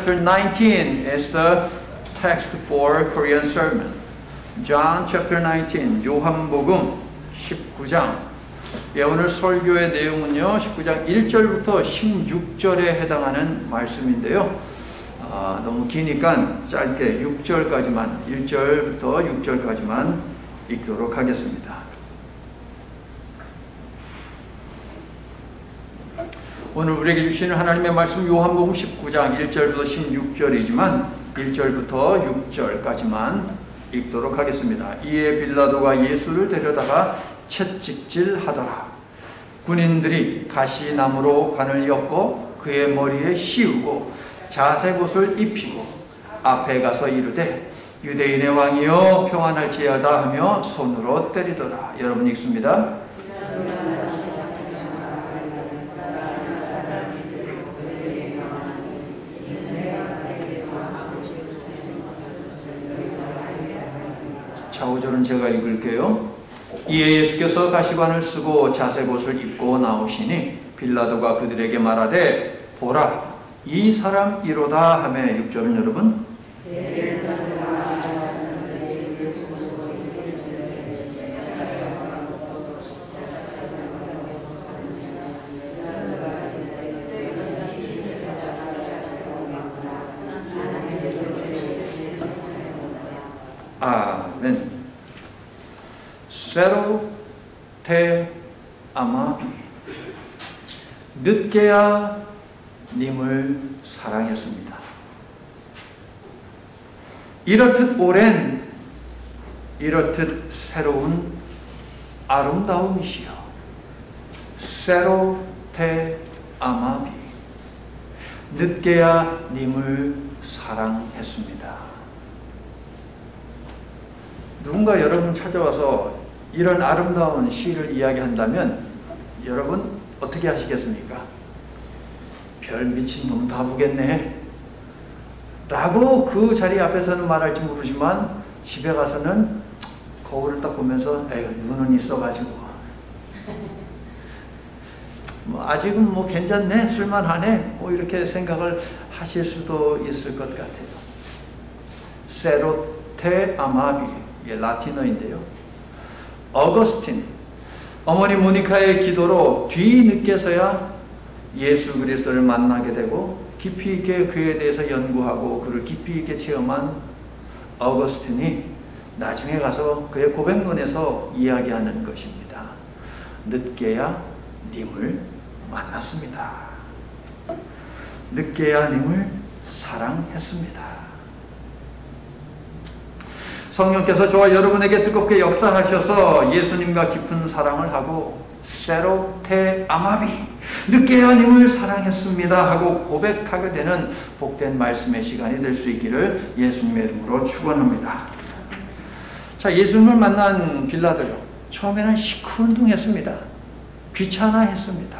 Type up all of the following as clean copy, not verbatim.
chapter 19 is the text for Korean sermon. John chapter 19, 요한복음 19장. 예, 오늘 설교의 내용은요, 19장 1절부터 16절에 해당하는 말씀인데요. 너무 기니까 짧게 6절까지만, 1절부터 6절까지만 읽도록 하겠습니다. 오늘 우리에게 주시는 하나님의 말씀 요한복음 19장 1절부터 16절이지만 1절부터 6절까지만 읽도록 하겠습니다. 이에 빌라도가 예수를 데려다가 채찍질하더라. 군인들이 가시나무로 관을 엮고 그의 머리에 씌우고 자색옷을 입히고 앞에 가서 이르되 유대인의 왕이여 평안할지어다 하며 손으로 때리더라. 여러분 읽습니다. 자, 5절은 제가 읽을게요. 이에 예수께서 가시관을 쓰고 자색옷을 입고 나오시니 빌라도가 그들에게 말하되 보라 이 사람 이로다 하며 6절은 여러분 아멘. 세로 테 아마비 늦게야 님을 사랑했습니다. 이렇듯 오랜 이렇듯 새로운 아름다움이시여 세로 테 아마비 늦게야 님을 사랑했습니다. 누군가 여러분 찾아와서 이런 아름다운 시를 이야기한다면 여러분 어떻게 하시겠습니까? 별 미친놈 다 보겠네 라고 그 자리 앞에서는 말할지 모르지만 집에 가서는 거울을 딱 보면서 에휴 눈은 있어가지고 아직은 괜찮네 쓸만하네 이렇게 생각을 하실 수도 있을 것 같아요. 세로테 아마비 라틴어인데요. 어거스틴 어머니 모니카의 기도로 뒤늦게서야 예수 그리스도를 만나게 되고 깊이 있게 그에 대해서 연구하고 그를 깊이 있게 체험한 어거스틴이 나중에 가서 그의 고백문에서 이야기하는 것입니다. 늦게야 님을 만났습니다. 늦게야 님을 사랑했습니다. 성령께서 저와 여러분에게 뜨겁게 역사하셔서 예수님과 깊은 사랑을 하고 세로테 아마비 늦게야 님을 사랑했습니다 하고 고백하게 되는 복된 말씀의 시간이 될 수 있기를 예수님의 이름으로 축원합니다. 자, 예수님을 만난 빌라도요. 처음에는 시큰둥했습니다. 귀찮아했습니다.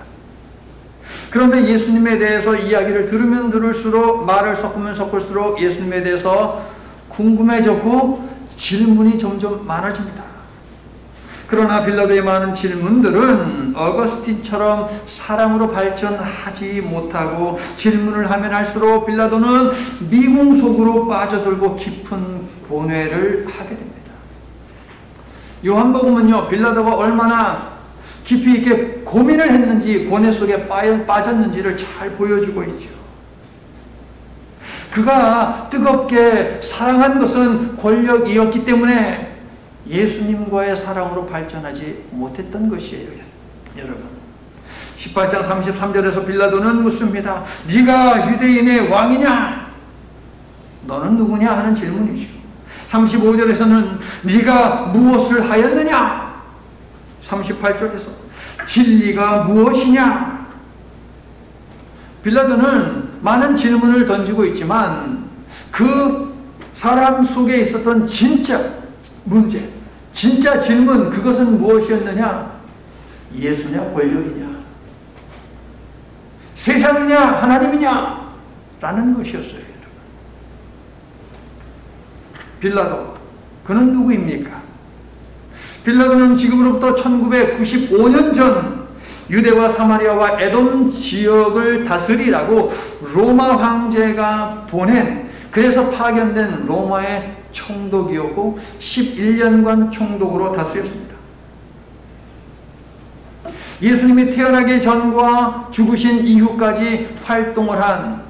그런데 예수님에 대해서 이야기를 들으면 들을수록 말을 섞으면 섞을수록 예수님에 대해서 궁금해졌고 질문이 점점 많아집니다. 그러나 빌라도의 많은 질문들은 어거스틴처럼 사랑으로 발전하지 못하고 질문을 하면 할수록 빌라도는 미궁 속으로 빠져들고 깊은 고뇌를 하게 됩니다. 요한복음은요, 빌라도가 얼마나 깊이 있게 고민을 했는지 고뇌 속에 빠졌는지를 잘 보여주고 있죠. 그가 뜨겁게 사랑한 것은 권력이었기 때문에 예수님과의 사랑으로 발전하지 못했던 것이에요. 여러분 18장 33절에서 빌라도는 묻습니다. 네가 유대인의 왕이냐? 너는 누구냐? 하는 질문이죠. 35절에서는 네가 무엇을 하였느냐? 38절에서 진리가 무엇이냐? 빌라도는 많은 질문을 던지고 있지만 그 사람 속에 있었던 진짜 문제, 진짜 질문, 그것은 무엇이었느냐? 예수냐 권력이냐? 세상이냐 하나님이냐? 라는 것이었어요. 빌라도, 그는 누구입니까? 빌라도는 지금으로부터 1995년 전 유대와 사마리아와 에돔 지역을 다스리라고 로마 황제가 보낸, 그래서 파견된 로마의 총독이었고 11년간 총독으로 다스렸습니다. 예수님이 태어나기 전과 죽으신 이후까지 활동을 한,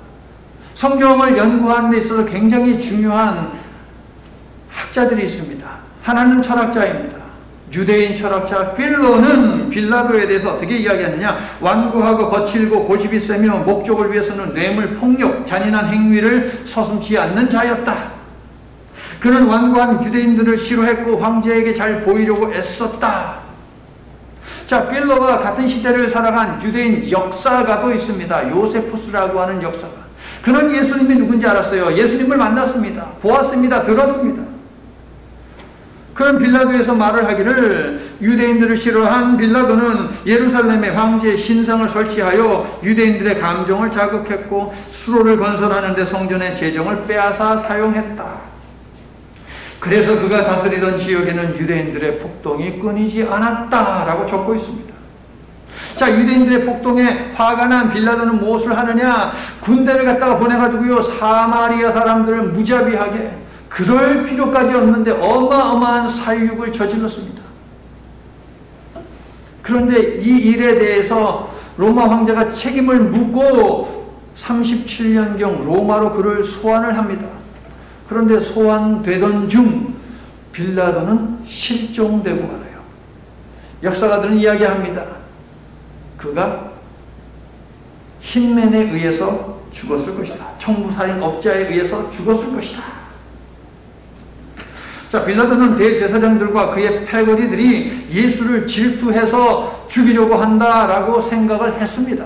성경을 연구하는 데 있어서 굉장히 중요한 학자들이 있습니다. 하나는 철학자입니다. 유대인 철학자 필로는 빌라도에 대해서 어떻게 이야기하느냐, 완고하고 거칠고 고집이 세며 목적을 위해서는 뇌물, 폭력, 잔인한 행위를 서슴지 않는 자였다. 그는 완고한 유대인들을 싫어했고 황제에게 잘 보이려고 애썼다. 자, 필로와 같은 시대를 살아간 유대인 역사가도 있습니다. 요세푸스라고 하는 역사가. 그는 예수님이 누군지 알았어요. 예수님을 만났습니다. 보았습니다. 들었습니다. 그런 빌라도에서 말을 하기를, 유대인들을 싫어한 빌라도는 예루살렘에 황제의 신상을 설치하여 유대인들의 감정을 자극했고 수로를 건설하는 데 성전의 재정을 빼앗아 사용했다. 그래서 그가 다스리던 지역에는 유대인들의 폭동이 끊이지 않았다라고 적고 있습니다. 자, 유대인들의 폭동에 화가 난 빌라도는 무엇을 하느냐, 군대를 갖다가 보내가지고요, 사마리아 사람들을 무자비하게, 그럴 필요까지 없는데 어마어마한 사육을 저질렀습니다. 그런데 이 일에 대해서 로마 황제가 책임을 묻고 37년경 로마로 그를 소환을 합니다. 그런데 소환되던 중 빌라도는 실종되고 말아요. 역사가들은 이야기합니다. 그가 흰맨에 의해서 죽었을 것이다. 청부살인업자에 의해서 죽었을 것이다. 자, 빌라도는 대제사장들과 그의 패거리들이 예수를 질투해서 죽이려고 한다라고 생각을 했습니다.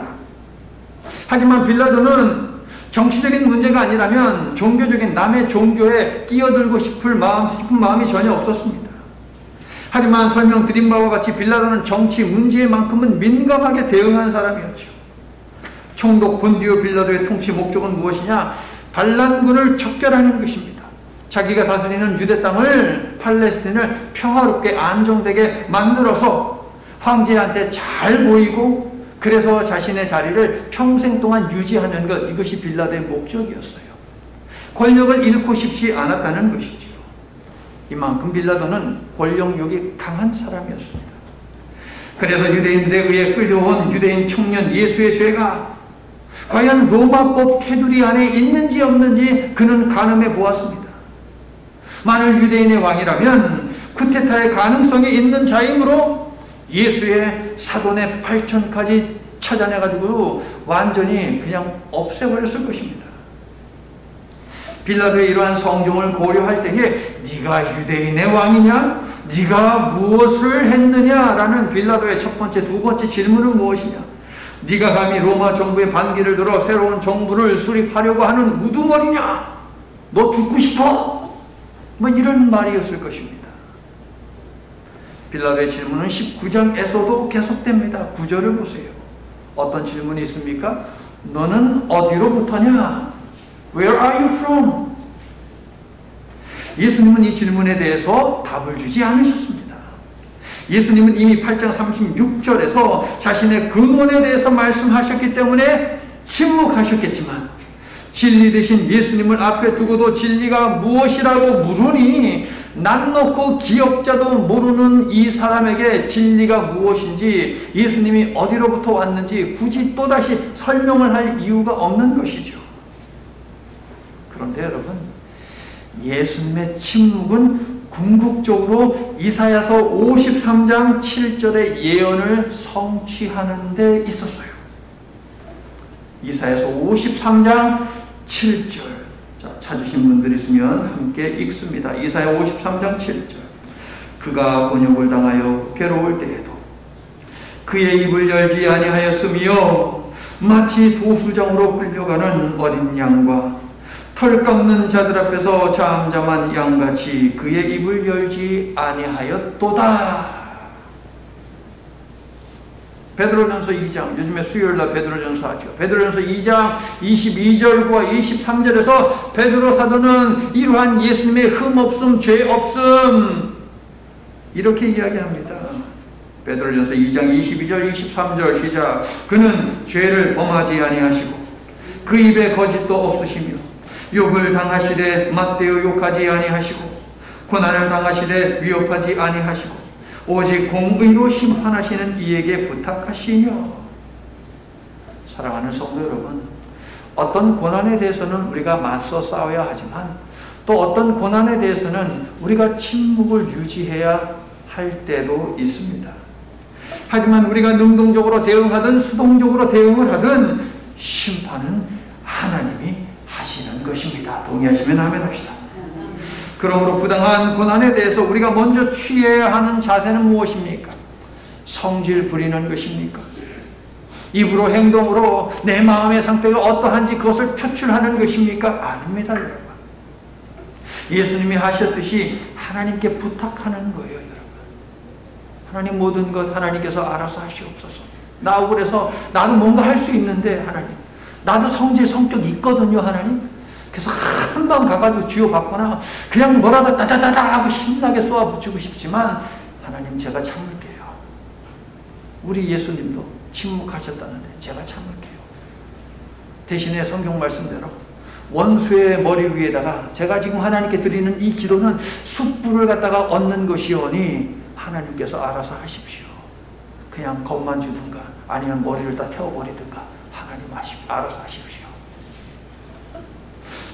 하지만 빌라도는 정치적인 문제가 아니라면 종교적인 남의 종교에 끼어들고 싶은 마음이 전혀 없었습니다. 하지만 설명드린 바와 같이 빌라도는 정치 문제만큼은 민감하게 대응한 사람이었죠. 총독 본디오 빌라도의 통치 목적은 무엇이냐? 반란군을 척결하는 것입니다. 자기가 다스리는 유대 땅을, 팔레스틴을 평화롭게 안정되게 만들어서 황제한테 잘 보이고, 그래서 자신의 자리를 평생 동안 유지하는 것, 이것이 빌라도의 목적이었어요. 권력을 잃고 싶지 않았다는 것이죠. 이만큼 빌라도는 권력욕이 강한 사람이었습니다. 그래서 유대인들에 의해 끌려온 유대인 청년 예수의 죄가 과연 로마법 테두리 안에 있는지 없는지 그는 가늠해 보았습니다. 만일 유대인의 왕이라면 쿠데타의 가능성이 있는 자이므로 예수의 사돈의 8천까지 찾아내가지고 완전히 그냥 없애버렸을 것입니다. 빌라도의 이러한 성종을 고려할 때에 네가 유대인의 왕이냐? 네가 무엇을 했느냐라는 빌라도의 첫 번째, 두 번째 질문은 무엇이냐? 네가 감히 로마 정부의 반기를 들어 새로운 정부를 수립하려고 하는 우두머리냐? 너 죽고 싶어? 뭐 이런 말이었을 것입니다. 빌라도의 질문은 19장에서도 계속됩니다. 9절을 보세요. 어떤 질문이 있습니까? 너는 어디로부터냐? Where are you from? 예수님은 이 질문에 대해서 답을 주지 않으셨습니다. 예수님은 이미 8장 36절에서 자신의 근원에 대해서 말씀하셨기 때문에 침묵하셨겠지만, 진리 되신 예수님을 앞에 두고도 진리가 무엇이라고 물으니 난 놓고 기억자도 모르는 이 사람에게 진리가 무엇인지, 예수님이 어디로부터 왔는지 굳이 또다시 설명을 할 이유가 없는 것이죠. 그런데 여러분, 예수님의 침묵은 궁극적으로 이사야서 53장 7절의 예언을 성취하는 데 있었어요. 이사야서 53장 7절. 자, 찾으신 분들 있으면 함께 읽습니다. 이사야 53장 7절. 그가 곤욕을 당하여 괴로울 때에도 그의 입을 열지 아니하였으며 마치 도수장으로 끌려가는 어린 양과 털 깎는 자들 앞에서 잠잠한 양같이 그의 입을 열지 아니하였도다. 베드로전서 2장, 요즘에 수요일날 베드로전서 하죠. 베드로전서 2장 22절과 23절에서 베드로 사도는 이러한 예수님의 흠없음, 죄 없음 이렇게 이야기합니다. 베드로전서 2장 22절 23절 시작. 그는 죄를 범하지 아니하시고 그 입에 거짓도 없으시며 욕을 당하시되 맞대어 욕하지 아니하시고 고난을 당하시되 위협하지 아니하시고 오직 공의로 심판하시는 이에게 부탁하시며. 사랑하는 성도 여러분, 어떤 고난에 대해서는 우리가 맞서 싸워야 하지만 또 어떤 고난에 대해서는 우리가 침묵을 유지해야 할 때도 있습니다. 하지만 우리가 능동적으로 대응하든 수동적으로 대응을 하든 심판은 하나님이 하시는 것입니다. 동의하시면 아멘 합시다. 그러므로 부당한 고난에 대해서 우리가 먼저 취해야 하는 자세는 무엇입니까? 성질 부리는 것입니까? 입으로 행동으로 내 마음의 상태가 어떠한지 그것을 표출하는 것입니까? 아닙니다, 여러분. 예수님이 하셨듯이 하나님께 부탁하는 거예요, 여러분. 하나님, 모든 것 하나님께서 알아서 하시옵소서. 나 억울해서 나도 뭔가 할 수 있는데 하나님, 나도 성격이 있거든요, 하나님. 그래서 한 번 가가지고 쥐어받거나 그냥 뭐라도 따다다다 하고 힘나게 쏘아붙이고 싶지만 하나님, 제가 참을게요. 우리 예수님도 침묵하셨다는데 제가 참을게요. 대신에 성경 말씀대로 원수의 머리 위에다가 제가 지금 하나님께 드리는 이 기도는 숯불을 갖다가 얹는 것이오니 하나님께서 알아서 하십시오. 그냥 겁만 주든가 아니면 머리를 다 태워버리든가 하나님 알아서 하십시오.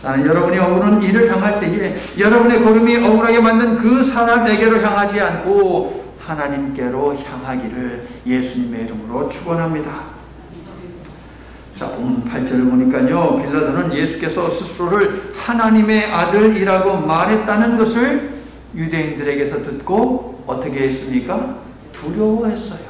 나는 여러분이 억울한 일을 당할 때에 여러분의 걸음이 억울하게 만든 그 사람에게로 향하지 않고 하나님께로 향하기를 예수님의 이름으로 축원합니다. 자, 8절을 보니까요, 빌라도는 예수께서 스스로를 하나님의 아들이라고 말했다는 것을 유대인들에게서 듣고 어떻게 했습니까? 두려워했어요.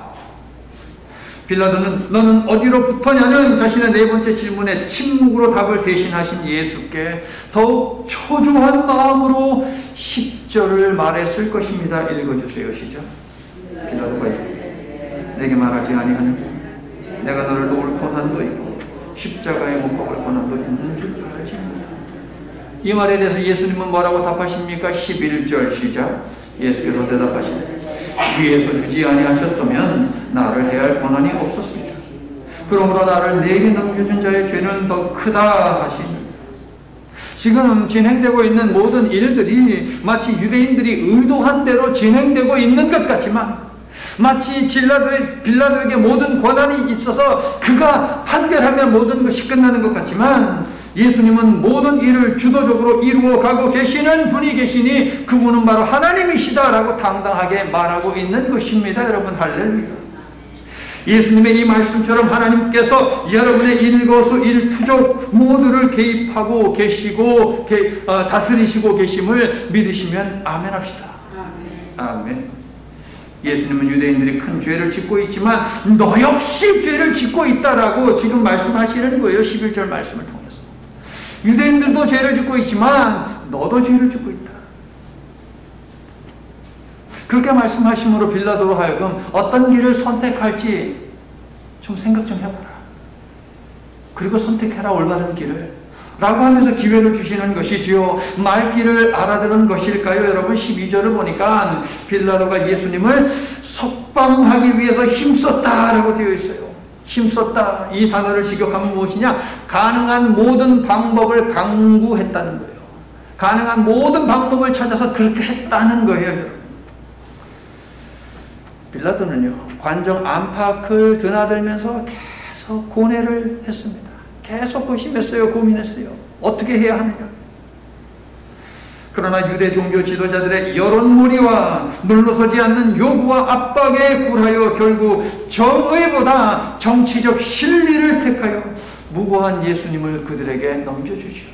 빌라도는 너는 어디로부터냐는 자신의 네 번째 질문에 침묵으로 답을 대신하신 예수께 더욱 초조한 마음으로 10절을 말했을 것입니다. 읽어주세요. 시작. 빌라도가 내게 말하지 아니하느냐? 내가 너를 놓을 고난도 있고 십자가에 못 박을 고난도 있는 줄 알지 못하느냐? 이 말에 대해서 예수님은 뭐라고 답하십니까? 11절 시작. 예수께서 대답하시되 위에서 주지 아니하셨다면 나를 해할 권한이 없었습니다. 그러므로 나를 내게 넘겨준 자의 죄는 더 크다 하시니. 지금 진행되고 있는 모든 일들이 마치 유대인들이 의도한 대로 진행되고 있는 것 같지만, 마치 빌라도에게 모든 권한이 있어서 그가 판결하면 모든 것이 끝나는 것 같지만, 예수님은 모든 일을 주도적으로 이루어 가고 계시는 분이 계시니 그분은 바로 하나님이시다라고 당당하게 말하고 있는 것입니다. 여러분, 할렐루야. 예수님의 이 말씀처럼 하나님께서 여러분의 일거수일투족 모두를 개입하고 계시고 다스리시고 계심을 믿으시면 아멘 합시다. 아멘. 예수님은 유대인들이 큰 죄를 짓고 있지만 너 역시 죄를 짓고 있다라고 지금 말씀하시는 거예요. 11절 말씀을 통해서. 유대인들도 죄를 짓고 있지만 너도 죄를 짓고 있다. 그렇게 말씀하심으로 빌라도로 하여금 어떤 길을 선택할지 좀 생각 좀 해봐라. 그리고 선택해라, 올바른 길을 라고 하면서 기회를 주시는 것이지요. 말귀를 알아들은 것일까요? 여러분, 12절을 보니까 빌라도가 예수님을 석방하기 위해서 힘썼다라고 되어 있어요. 힘썼다, 이 단어를 직역하면 무엇이냐? 가능한 모든 방법을 강구했다는 거예요. 가능한 모든 방법을 찾아서 그렇게 했다는 거예요, 여러분. 빌라도는요, 관정 안팎을 드나들면서 계속 고뇌를 했습니다. 계속 고심했어요. 고민했어요. 어떻게 해야 하느냐. 그러나 유대 종교 지도자들의 여론몰이와 물러서지 않는 요구와 압박에 굴하여 결국 정의보다 정치적 실리를 택하여 무고한 예수님을 그들에게 넘겨주죠.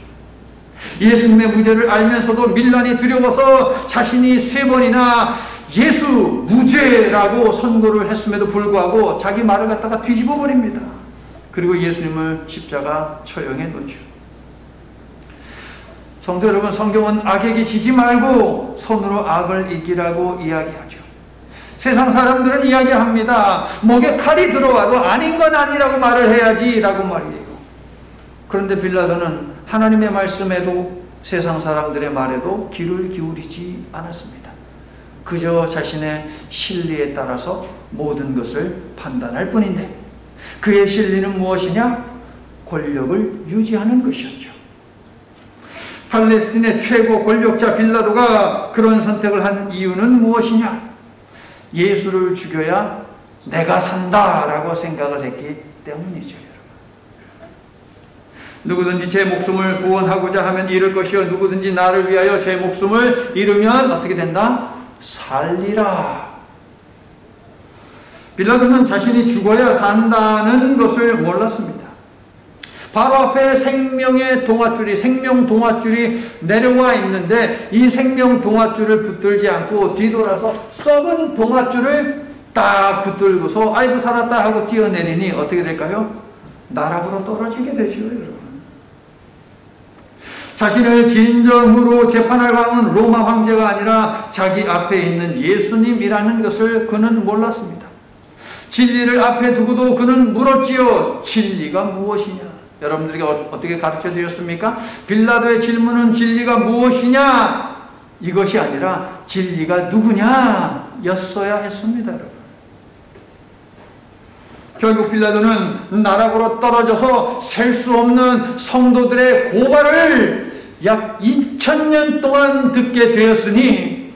예수님의 무죄를 알면서도 밀란이 두려워서 자신이 3번이나 예수 무죄라고 선고를 했음에도 불구하고 자기 말을 갖다가 뒤집어 버립니다. 그리고 예수님을 십자가 처형해 놓죠. 성도 여러분, 성경은 악에게 지지 말고 손으로 악을 이기라고 이야기하죠. 세상 사람들은 이야기합니다. 목에 칼이 들어와도 아닌 건 아니라고 말을 해야지 라고 말이에요. 그런데 빌라도는 하나님의 말씀에도 세상 사람들의 말에도 귀를 기울이지 않았습니다. 그저 자신의 신리에 따라서 모든 것을 판단할 뿐인데, 그의 신리는 무엇이냐? 권력을 유지하는 것이었죠. 팔레스틴의 최고 권력자 빌라도가 그런 선택을 한 이유는 무엇이냐? 예수를 죽여야 내가 산다라고 생각을 했기 때문이죠. 누구든지 제 목숨을 구원하고자 하면 잃을 것이요, 누구든지 나를 위하여 제 목숨을 잃으면 어떻게 된다? 살리라. 빌라도는 자신이 죽어야 산다는 것을 몰랐습니다. 바로 앞에 생명의 동아줄이, 생명 동아줄이 내려와 있는데, 이 생명 동아줄을 붙들지 않고 뒤돌아서 썩은 동아줄을 딱 붙들고서 아이고 살았다 하고 뛰어내리니 어떻게 될까요? 나락으로 떨어지게 되죠, 여러분. 자신을 진정으로 재판할 왕은 로마 황제가 아니라 자기 앞에 있는 예수님이라는 것을 그는 몰랐습니다. 진리를 앞에 두고도 그는 물었지요. 진리가 무엇이냐? 여러분들에게 어떻게 가르쳐 드렸습니까? 빌라도의 질문은 진리가 무엇이냐? 이것이 아니라 진리가 누구냐? 였어야 했습니다, 여러분. 결국 빌라도는 나락으로 떨어져서 셀 수 없는 성도들의 고발을 약 2000년 동안 듣게 되었으니,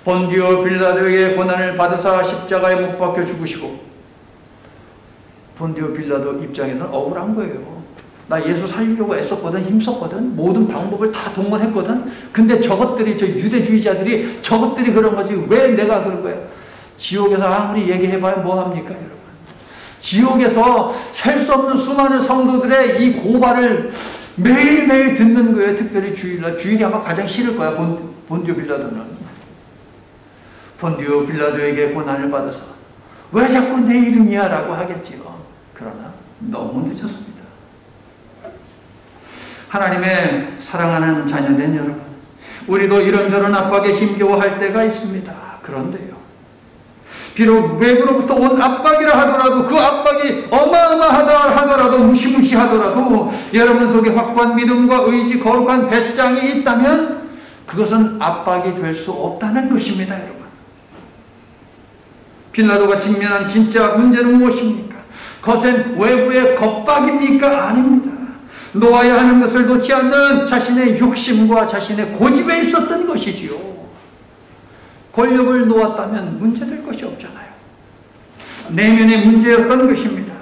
본디오 빌라도에게 고난을 받으사 십자가에 못 박혀 죽으시고, 본디오 빌라도 입장에서는 억울한 거예요. 나 예수 살리려고 애썼거든, 힘썼거든, 모든 방법을 다 동원했거든. 근데 저것들이, 저 유대주의자들이 저것들이 그런 거지 왜 내가 그런 거야? 지옥에서 아무리 얘기해봐야 뭐합니까, 여러분? 지옥에서 셀 수 없는 수많은 성도들의 이 고발을 매일매일 듣는 거예요. 특별히 주일날. 주일이 아마 가장 싫을 거야, 본디오 빌라도는. 본디오 빌라도에게 고난을 받아서 왜 자꾸 내 이름이야? 라고 하겠지요. 그러나 너무 늦었습니다. 하나님의 사랑하는 자녀된 여러분, 우리도 이런저런 압박에 힘겨워할 때가 있습니다. 그런데요, 비록 외부로부터 온 압박이라 하더라도, 그 압박이 어마어마하다 하더라도, 무시무시하더라도 여러분 속에 확고한 믿음과 의지, 거룩한 배짱이 있다면 그것은 압박이 될 수 없다는 것입니다, 여러분. 빌라도가 직면한 진짜 문제는 무엇입니까? 거센 외부의 겁박입니까? 아닙니다. 놓아야 하는 것을 놓지 않는 자신의 욕심과 자신의 고집에 있었던 것이지요. 권력을 놓았다면 문제될 것이 없잖아요. 내면의 문제였던 것입니다.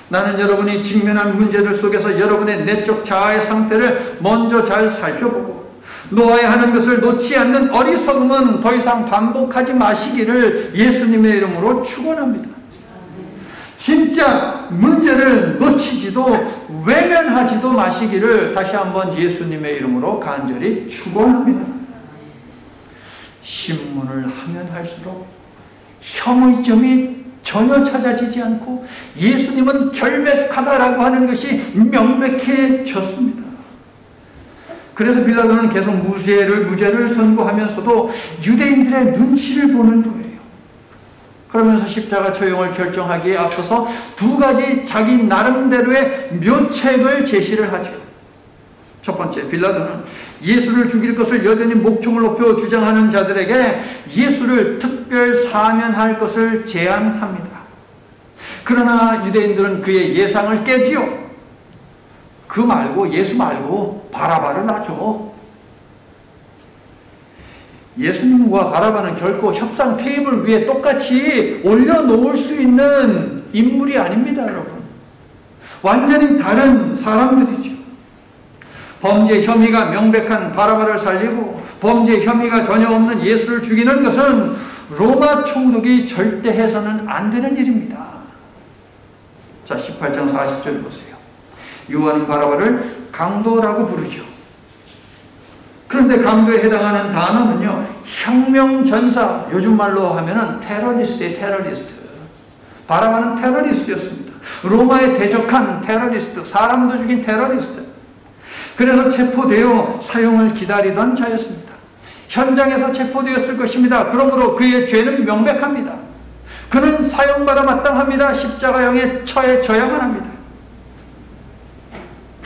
나는 여러분이 직면한 문제들 속에서 여러분의 내적 자아의 상태를 먼저 잘 살펴보고, 놓아야 하는 것을 놓지 않는 어리석음은 더 이상 반복하지 마시기를 예수님의 이름으로 축원합니다. 진짜 문제를 놓치지도 외면하지도 마시기를 다시 한번 예수님의 이름으로 간절히 축원합니다. 신문을 하면 할수록 혐의점이 전혀 찾아지지 않고 예수님은 결백하다라고 하는 것이 명백해졌습니다. 그래서 빌라도는 계속 무죄를 선고하면서도 유대인들의 눈치를 보는 거예요. 그러면서 십자가 처형을 결정하기에 앞서서 두 가지 자기 나름대로의 묘책을 제시를 하죠. 첫 번째, 빌라도는 예수를 죽일 것을 여전히 목청을 높여 주장하는 자들에게 예수를 특별 사면할 것을 제안합니다. 그러나 유대인들은 그의 예상을 깨지요. 그 말고, 예수 말고 바라바를 놔줘. 예수님과 바라바는 결코 협상 테이블 위에 똑같이 올려놓을 수 있는 인물이 아닙니다, 여러분. 완전히 다른 사람들이죠. 범죄 혐의가 명백한 바라바를 살리고 범죄 혐의가 전혀 없는 예수를 죽이는 것은 로마 총독이 절대 해서는 안 되는 일입니다. 자, 18장 40절 보세요. 요한은 바라바를 강도라고 부르죠. 그런데 강도에 해당하는 단어는요, 혁명전사, 요즘 말로 하면은 테러리스트의 테러리스트. 바라바는 테러리스트였습니다. 로마에 대적한 테러리스트, 사람도 죽인 테러리스트. 그래서 체포되어 사형을 기다리던 자였습니다. 현장에서 체포되었을 것입니다. 그러므로 그의 죄는 명백합니다. 그는 사형받아 마땅합니다. 십자가형에 처해져야만 합니다.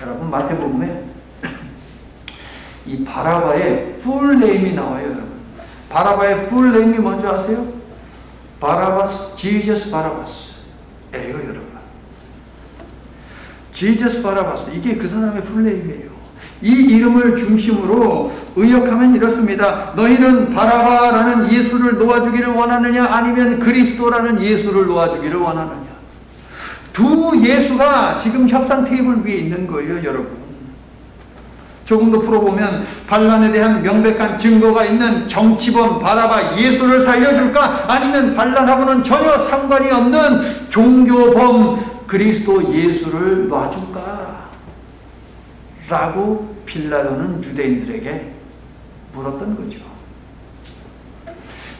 여러분, 마태복음에 이 바라바의 풀네임이 나와요, 여러분. 바라바의 풀네임이 뭔지 아세요? 바라바스, 지저스 바라바스예요, 여러분. 지저스 바라바스, 이게 그 사람의 풀네임이에요. 이 이름을 중심으로 의역하면 이렇습니다. 너희는 바라바라는 예수를 놓아주기를 원하느냐, 아니면 그리스도라는 예수를 놓아주기를 원하느냐. 두 예수가 지금 협상 테이블 위에 있는 거예요, 여러분. 조금 더 풀어보면 반란에 대한 명백한 증거가 있는 정치범 바라바 예수를 살려줄까, 아니면 반란하고는 전혀 상관이 없는 종교범 그리스도 예수를 놔줄까 라고 빌라도는 유대인들에게 물었던 거죠.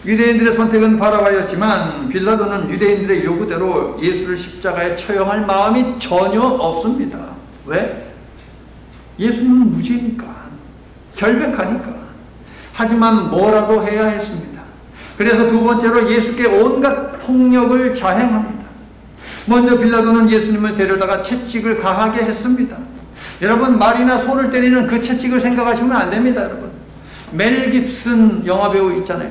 유대인들의 선택은 바라바였지만 빌라도는 유대인들의 요구대로 예수를 십자가에 처형할 마음이 전혀 없습니다. 왜? 예수님은 무죄니까, 결백하니까. 하지만 뭐라도 해야 했습니다. 그래서 두 번째로 예수께 온갖 폭력을 자행합니다. 먼저 빌라도는 예수님을 데려다가 채찍을 가하게 했습니다. 여러분, 말이나 소를 때리는 그 채찍을 생각하시면 안 됩니다, 여러분. 멜 깁슨 영화배우 있잖아요.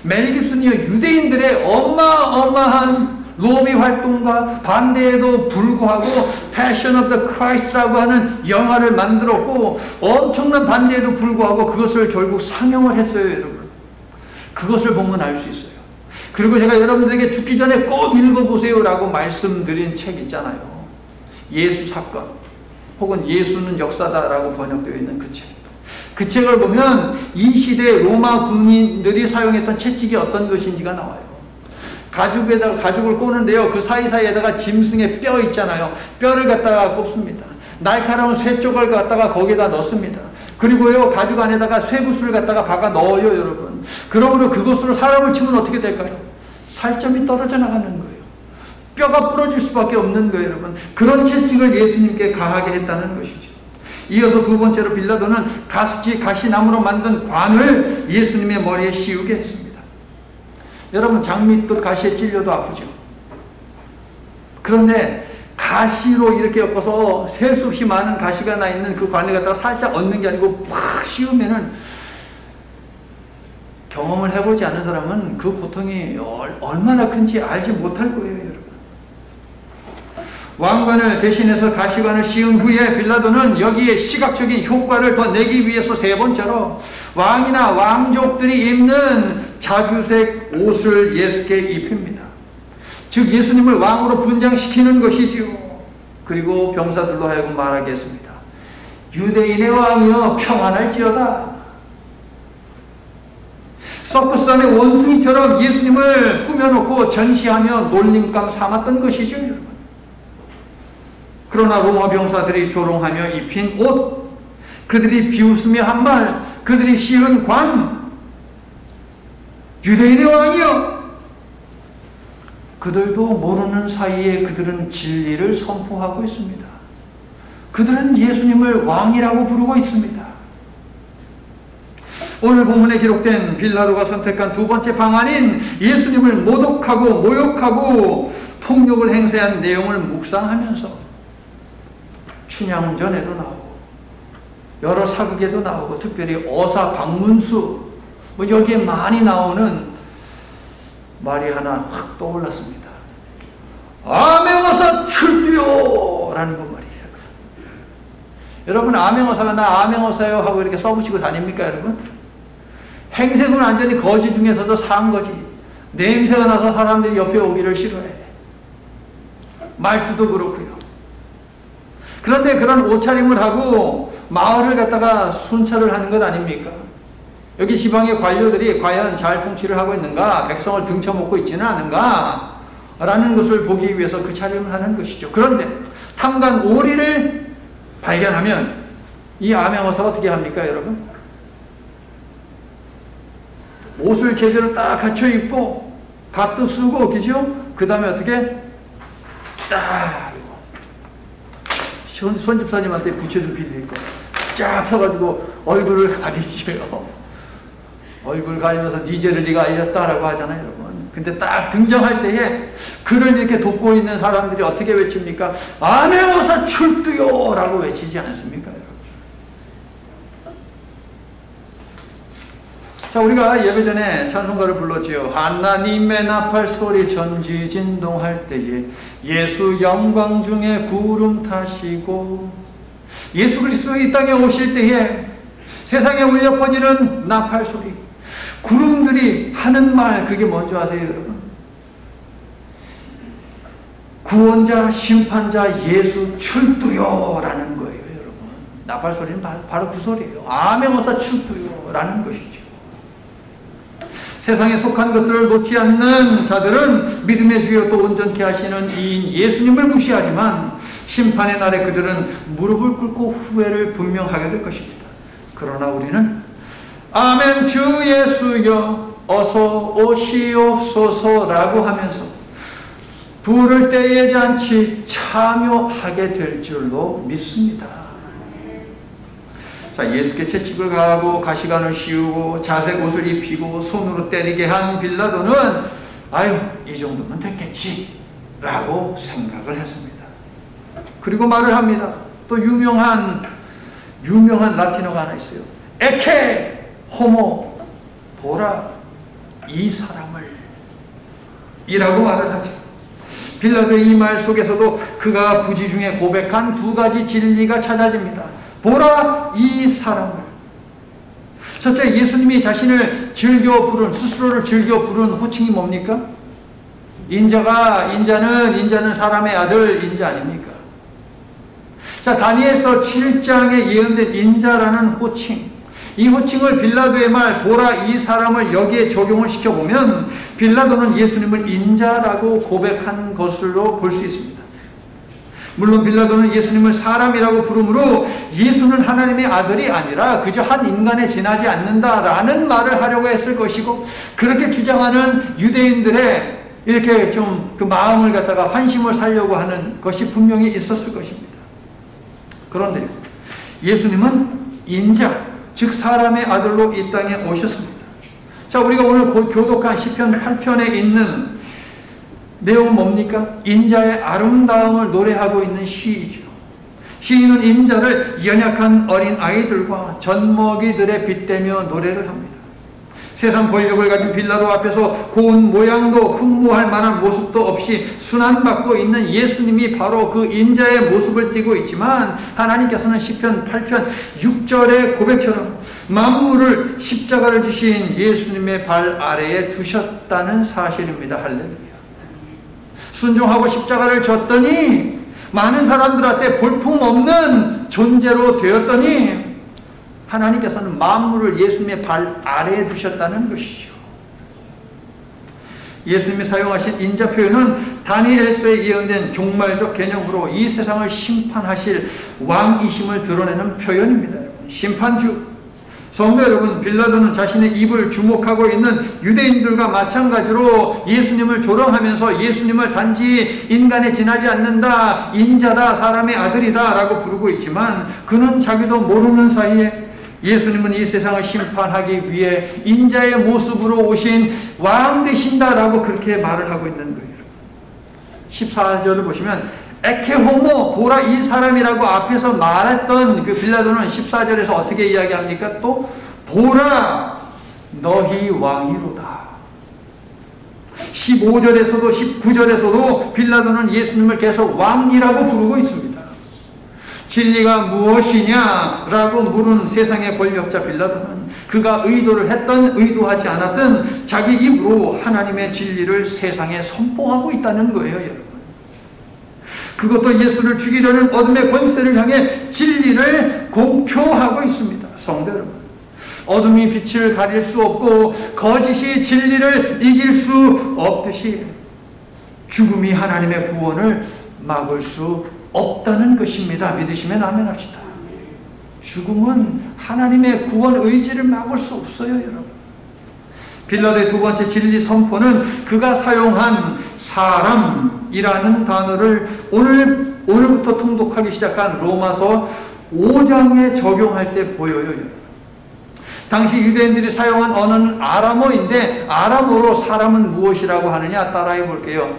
멜 깁슨이 유대인들의 어마어마한 로비 활동과 반대에도 불구하고 패션 오브 더 크라이스트라고 하는 영화를 만들었고, 엄청난 반대에도 불구하고 그것을 결국 상영을 했어요, 여러분. 그것을 보면 알 수 있어요. 그리고 제가 여러분들에게 죽기 전에 꼭 읽어보세요 라고 말씀드린 책 있잖아요. 예수 사건, 혹은 예수는 역사다라고 번역되어 있는 그 책. 그 책을 보면 이 시대의 로마 군인들이 사용했던 채찍이 어떤 것인지가 나와요. 가죽을 꼬는데요, 그 사이사이에다가 짐승의 뼈 있잖아요. 뼈를 갖다가 꼽습니다. 날카로운 쇠 쪽을 갖다가 거기에다 넣습니다. 그리고요, 가죽 안에다가 쇠구슬을 갖다가 박아 넣어요, 여러분. 그러므로 그것으로 사람을 치면 어떻게 될까요? 살점이 떨어져 나가는 거예요. 뼈가 부러질 수밖에 없는 거예요, 여러분. 그런 채찍을 예수님께 가하게 했다는 것이죠. 이어서 두 번째로 빌라도는 가시나무로 만든 관을 예수님의 머리에 씌우게 했습니다. 여러분, 장미꽃 가시에 찔려도 아프죠. 그런데 가시로 이렇게 엮어서 셀 수 없이 많은 가시가 나 있는 그 관을 갖다가 살짝 얹는 게 아니고 팍 씌우면은, 경험을 해보지 않은 사람은 그 고통이 얼마나 큰지 알지 못할 거예요, 여러분. 왕관을 대신해서 가시관을 씌운 후에 빌라도는 여기에 시각적인 효과를 더 내기 위해서 세 번째로 왕이나 왕족들이 입는 자주색 옷을 예수께 입힙니다. 즉 예수님을 왕으로 분장시키는 것이지요. 그리고 병사들로 하여금 말하게 했습니다. 유대인의 왕이여 평안할지어다. 서커스단의 원숭이처럼 예수님을 꾸며놓고 전시하며 놀림감 삼았던 것이죠, 여러분. 그러나 로마 병사들이 조롱하며 입힌 옷, 그들이 비웃으며 한 말, 그들이 씌운 관, 유대인의 왕이여. 그들도 모르는 사이에 그들은 진리를 선포하고 있습니다. 그들은 예수님을 왕이라고 부르고 있습니다. 오늘 본문에 기록된 빌라도가 선택한 두 번째 방안인 예수님을 모독하고 모욕하고 폭력을 행사한 내용을 묵상하면서 춘향전에도 나오고 여러 사극에도 나오고 특별히 어사 박문수 여기에 많이 나오는 말이 하나 확 떠올랐습니다. 암행어사 출두요 라는 그 말이에요. 여러분, 암행어사가 나 암행어사요 하고 이렇게 써붙이고 다닙니까, 여러분? 행색은 완전히 거지 중에서도 사한 거지. 냄새가 나서 사람들이 옆에 오기를 싫어해. 말투도 그렇고요. 그런데 그런 옷차림을 하고 마을을 갖다가 순찰을 하는 것 아닙니까? 여기 지방의 관료들이 과연 잘 통치를 하고 있는가, 백성을 등쳐먹고 있지는 않은가 라는 것을 보기 위해서 그 차림을 하는 것이죠. 그런데 탐관 오리를 발견하면 이 암행어사가 어떻게 합니까, 여러분? 옷을 제대로 딱 갖춰 입고 갓도 쓰고, 그죠? 그 다음에 어떻게 딱 손집사님한테 부채 좀 빌리고 쫙 펴가지고 얼굴을 가리지요. 얼굴 가리면서 니제를 네가 알렸다라고 하잖아요, 여러분. 근데 딱 등장할 때에 그를 이렇게 돕고 있는 사람들이 어떻게 외칩니까? 암행어사 출두요 라고 외치지 않습니까, 여러분? 자, 우리가 예배 전에 찬송가를 불렀지요. 하나님의 나팔 소리 전지진동할 때에 예수 영광 중에 구름 타시고, 예수 그리스도 이 땅에 오실 때에 세상에 울려 퍼지는 나팔 소리, 구름들이 하는 말, 그게 뭔지 아세요, 여러분? 구원자, 심판자 예수 출두요 라는 거예요, 여러분. 나팔 소리는 바로 그 소리예요. 아멘오사 출두요 라는 것이죠. 세상에 속한 것들을 놓지 않는 자들은 믿음의 주여 또 온전케 하시는 이인 예수님을 무시하지만 심판의 날에 그들은 무릎을 꿇고 후회를 분명하게 될 것입니다. 그러나 우리는 아멘 주 예수여 어서 오시옵소서라고 하면서 부를 때의 잔치 참여하게 될 줄로 믿습니다. 자, 예수께 채찍을 가하고 가시관을 씌우고 자색 옷을 입히고 손으로 때리게 한 빌라도는 아유, 이 정도면 됐겠지 라고 생각을 했습니다. 그리고 말을 합니다. 또 유명한 라틴어가 하나 있어요. 에케 호모 보라 이 사람을 이라고 말을 하죠. 빌라도의 이 말 속에서도 그가 부지 중에 고백한 두 가지 진리가 찾아집니다. 보라 이 사람을. 첫째, 예수님이 자신을 스스로를 즐겨 부른 호칭이 뭡니까? 인자는 사람의 아들 인자 아닙니까? 자, 다니엘서 7장에 예언된 인자라는 호칭, 이 호칭을 빌라도의 말 보라 이 사람을 여기에 적용을 시켜보면 빌라도는 예수님을 인자라고 고백한 것으로 볼 수 있습니다. 물론 빌라도는 예수님을 사람이라고 부르므로 예수는 하나님의 아들이 아니라 그저 한 인간에 지나지 않는다라는 말을 하려고 했을 것이고, 그렇게 주장하는 유대인들의 이렇게 좀 그 마음을 갖다가 환심을 살려고 하는 것이 분명히 있었을 것입니다. 그런데 예수님은 인자, 즉 사람의 아들로 이 땅에 오셨습니다. 자, 우리가 오늘 교독한 시편 8편에 있는 내용은 뭡니까? 인자의 아름다움을 노래하고 있는 시이죠. 시인은 인자를 연약한 어린 아이들과 젖먹이들에 빗대며 노래를 합니다. 세상 권력을 가진 빌라도 앞에서 고운 모양도 흠모할 만한 모습도 없이 순환받고 있는 예수님이 바로 그 인자의 모습을 띠고 있지만, 하나님께서는 시편 8편 6절의 고백처럼 만물을 십자가를 지신 예수님의 발 아래에 두셨다는 사실입니다. 할렐루야. 순종하고 십자가를 졌더니 많은 사람들한테 볼품없는 존재로 되었더니 하나님께서는 만물을 예수님의 발 아래에 두셨다는 것이죠. 예수님이 사용하신 인자 표현은 다니엘서에 예언된 종말적 개념으로 이 세상을 심판하실 왕이심을 드러내는 표현입니다. 심판주. 성도 여러분, 빌라도는 자신의 입을 주목하고 있는 유대인들과 마찬가지로 예수님을 조롱하면서 예수님을 단지 인간에 지나지 않는다, 인자다, 사람의 아들이다 라고 부르고 있지만, 그는 자기도 모르는 사이에 예수님은 이 세상을 심판하기 위해 인자의 모습으로 오신 왕 되신다라고 그렇게 말을 하고 있는 거예요. 14절을 보시면 에케호모 보라 이 사람이라고 앞에서 말했던 그 빌라도는 14절에서 어떻게 이야기합니까? 또 보라 너희 왕이로다. 15절에서도 19절에서도 빌라도는 예수님을 계속 왕이라고 부르고 있습니다. 진리가 무엇이냐라고 물은 세상의 권력자 빌라도는 그가 의도를 했든 의도하지 않았든 자기 입으로 하나님의 진리를 세상에 선포하고 있다는 거예요, 여러분. 그것도 예수를 죽이려는 어둠의 권세를 향해 진리를 공표하고 있습니다. 성도 여러분, 어둠이 빛을 가릴 수 없고 거짓이 진리를 이길 수 없듯이 죽음이 하나님의 구원을 막을 수 없다는 것입니다. 믿으시면 아멘 합시다. 죽음은 하나님의 구원 의지를 막을 수 없어요, 여러분. 빌라도의 두 번째 진리 선포는 그가 사용한 사람이라는 단어를 오늘부터 통독하기 시작한 로마서 5장에 적용할 때 보여요, 여러분. 당시 유대인들이 사용한 언어는 아람어인데, 아람어로 사람은 무엇이라고 하느냐 따라해 볼게요.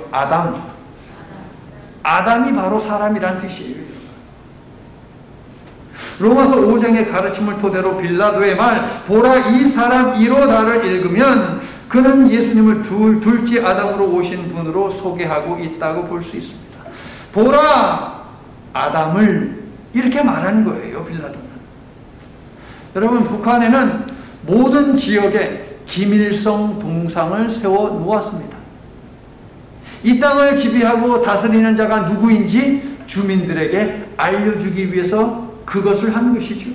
아담이 바로 사람이라는 뜻이에요. 로마서 5장의 가르침을 토대로 빌라도의 말 보라 이 사람 이로다를 읽으면 그는 예수님을 둘째 아담으로 오신 분으로 소개하고 있다고 볼 수 있습니다. 보라 아담을 이렇게 말하는 거예요. 빌라도는. 여러분, 북한에는 모든 지역에 김일성 동상을 세워 놓았습니다. 이 땅을 지배하고 다스리는 자가 누구인지 주민들에게 알려주기 위해서 그것을 한 것이죠.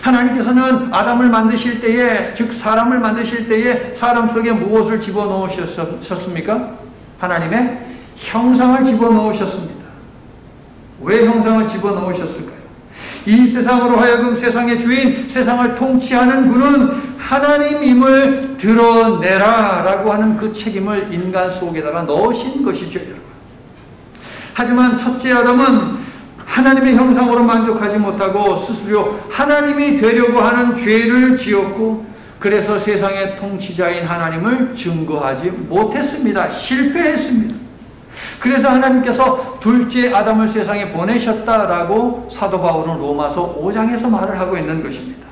하나님께서는 아담을 만드실 때에, 즉 사람을 만드실 때에 사람 속에 무엇을 집어넣으셨습니까? 하나님의 형상을 집어넣으셨습니다. 왜 형상을 집어넣으셨을까요? 이 세상으로 하여금 세상의 주인, 세상을 통치하는 분은 하나님임을 드러내라 라고 하는 그 책임을 인간 속에다가 넣으신 것이죠. 하지만 첫째 아담은 하나님의 형상으로 만족하지 못하고 스스로 하나님이 되려고 하는 죄를 지었고, 그래서 세상의 통치자인 하나님을 증거하지 못했습니다. 실패했습니다. 그래서 하나님께서 둘째 아담을 세상에 보내셨다라고 사도 바울은 로마서 5장에서 말을 하고 있는 것입니다.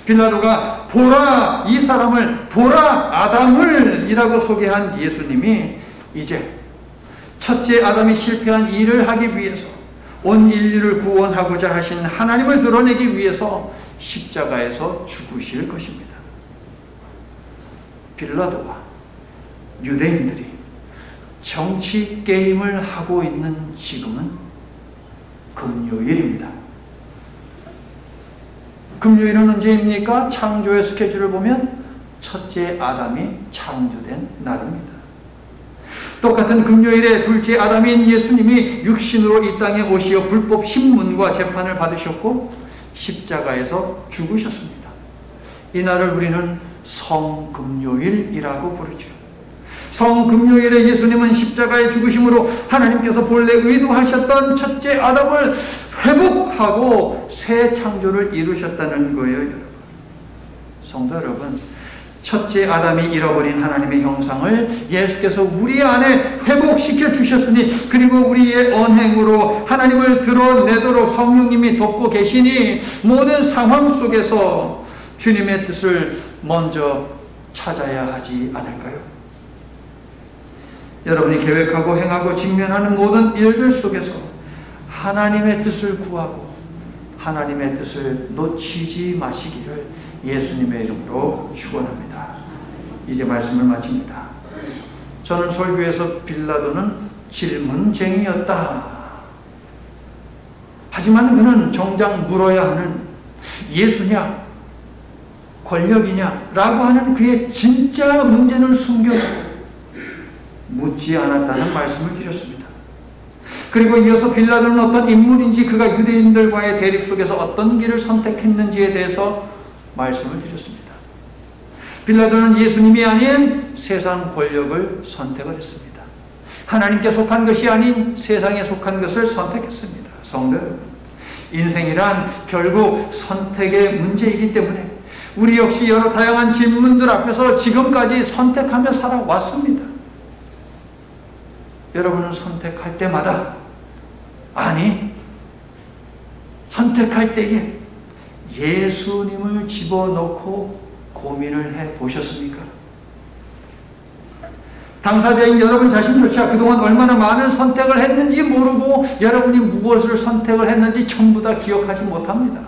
빌라도가 보라 이 사람을, 보라 아담을 이라고 소개한 예수님이 이제 첫째 아담이 실패한 일을 하기 위해서, 온 인류를 구원하고자 하신 하나님을 드러내기 위해서 십자가에서 죽으실 것입니다. 빌라도와 유대인들이 정치 게임을 하고 있는 지금은 금요일입니다. 금요일은 언제입니까? 창조의 스케줄을 보면 첫째 아담이 창조된 날입니다. 똑같은 금요일에 둘째 아담인 예수님이 육신으로 이 땅에 오시어 불법 신문과 재판을 받으셨고 십자가에서 죽으셨습니다. 이 날을 우리는 성금요일이라고 부르죠. 성금요일에 예수님은 십자가의 죽으심으로 하나님께서 본래 의도하셨던 첫째 아담을 회복하고 새 창조를 이루셨다는 거예요. 여러분, 성도 여러분, 첫째 아담이 잃어버린 하나님의 형상을 예수께서 우리 안에 회복시켜 주셨으니, 그리고 우리의 언행으로 하나님을 드러내도록 성령님이 돕고 계시니 모든 상황 속에서 주님의 뜻을 먼저 찾아야 하지 않을까요? 여러분이 계획하고 행하고 직면하는 모든 일들 속에서 하나님의 뜻을 구하고 하나님의 뜻을 놓치지 마시기를 예수님의 이름으로 축원합니다. 이제 말씀을 마칩니다. 저는 설교에서 빌라도는 질문쟁이였다. 하지만 그는 정작 물어야 하는 예수냐 권력이냐 라고 하는 그의 진짜 문제는 숨겨두고 묻지 않았다는 말씀을 드렸습니다. 그리고 이어서 빌라도는 어떤 인물인지, 그가 유대인들과의 대립 속에서 어떤 길을 선택했는지에 대해서 말씀을 드렸습니다. 빌라도는 예수님이 아닌 세상 권력을 선택을 했습니다. 하나님께 속한 것이 아닌 세상에 속한 것을 선택했습니다. 성도 여러분, 인생이란 결국 선택의 문제이기 때문에 우리 역시 여러 다양한 질문들 앞에서 지금까지 선택하며 살아왔습니다. 여러분은 선택할 때마다, 아니 선택할 때에 예수님을 집어넣고 고민을 해보셨습니까? 당사자인 여러분 자신조차 그동안 얼마나 많은 선택을 했는지 모르고 여러분이 무엇을 선택을 했는지 전부 다 기억하지 못합니다.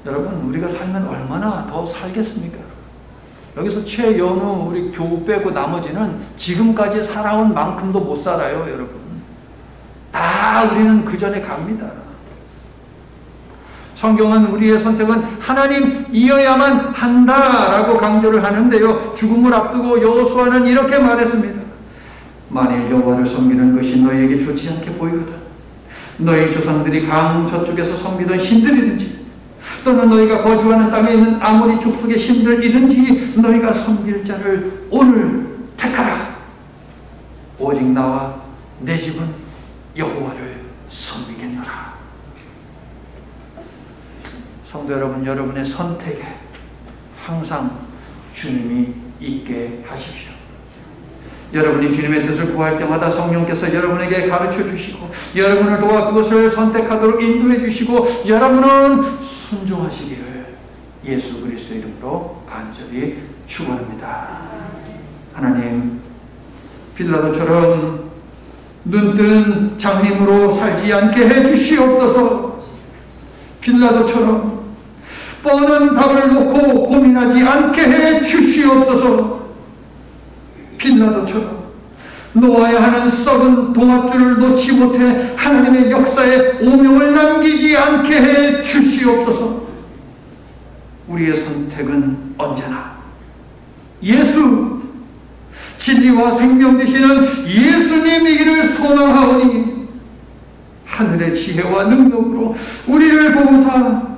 여러분, 우리가 살면 얼마나 더 살겠습니까? 여기서 최연우 우리 교우 빼고 나머지는 지금까지 살아온 만큼도 못 살아요. 여러분, 다 우리는 그 전에 갑니다. 성경은 우리의 선택은 하나님이어야만 한다라고 강조를 하는데요, 죽음을 앞두고 여호수아는 이렇게 말했습니다. 만일 여호와를 섬기는 것이 너희에게 좋지 않게 보이거든 너희 조상들이 강 저쪽에서 섬기던 신들이든지 또는 너희가 거주하는 땅에 있는 아모리 족속의 신들이든지 너희가 섬길 자를 오늘 택하라. 오직 나와 내 집은 여호와를 섬기겠노라. 성도 여러분, 여러분의 선택에 항상 주님이 있게 하십시오. 여러분이 주님의 뜻을 구할 때마다 성령께서 여러분에게 가르쳐 주시고 여러분을 도와 그것을 선택하도록 인도해 주시고 여러분은 순종하시기를 예수 그리스도 이름으로 간절히 축원합니다. 하나님, 빌라도처럼 눈뜬 장님으로 살지 않게 해 주시옵소서. 빌라도처럼 뻔한 답을 놓고 고민하지 않게 해 주시옵소서. 빌라도처럼 놓아야 하는 썩은 동아줄을 놓지 못해 하나님의 역사에 오명을 남기지 않게 해 주시옵소서. 우리의 선택은 언제나 예수, 진리와 생명 되시는 예수님이기를 소망하오니 하늘의 지혜와 능력으로 우리를 보호사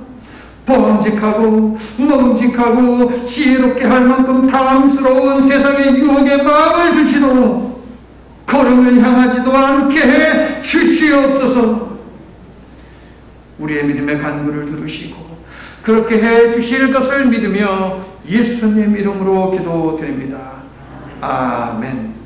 범직하고 먹음직하고 지혜롭게 할 만큼 탐스러운 세상의 유혹에 마음을 두시도록 걸음을 향하지도 않게 해 주시옵소서. 우리의 믿음의 간구를 들으시고 그렇게 해 주실 것을 믿으며 예수님 이름으로 기도드립니다. 아멘.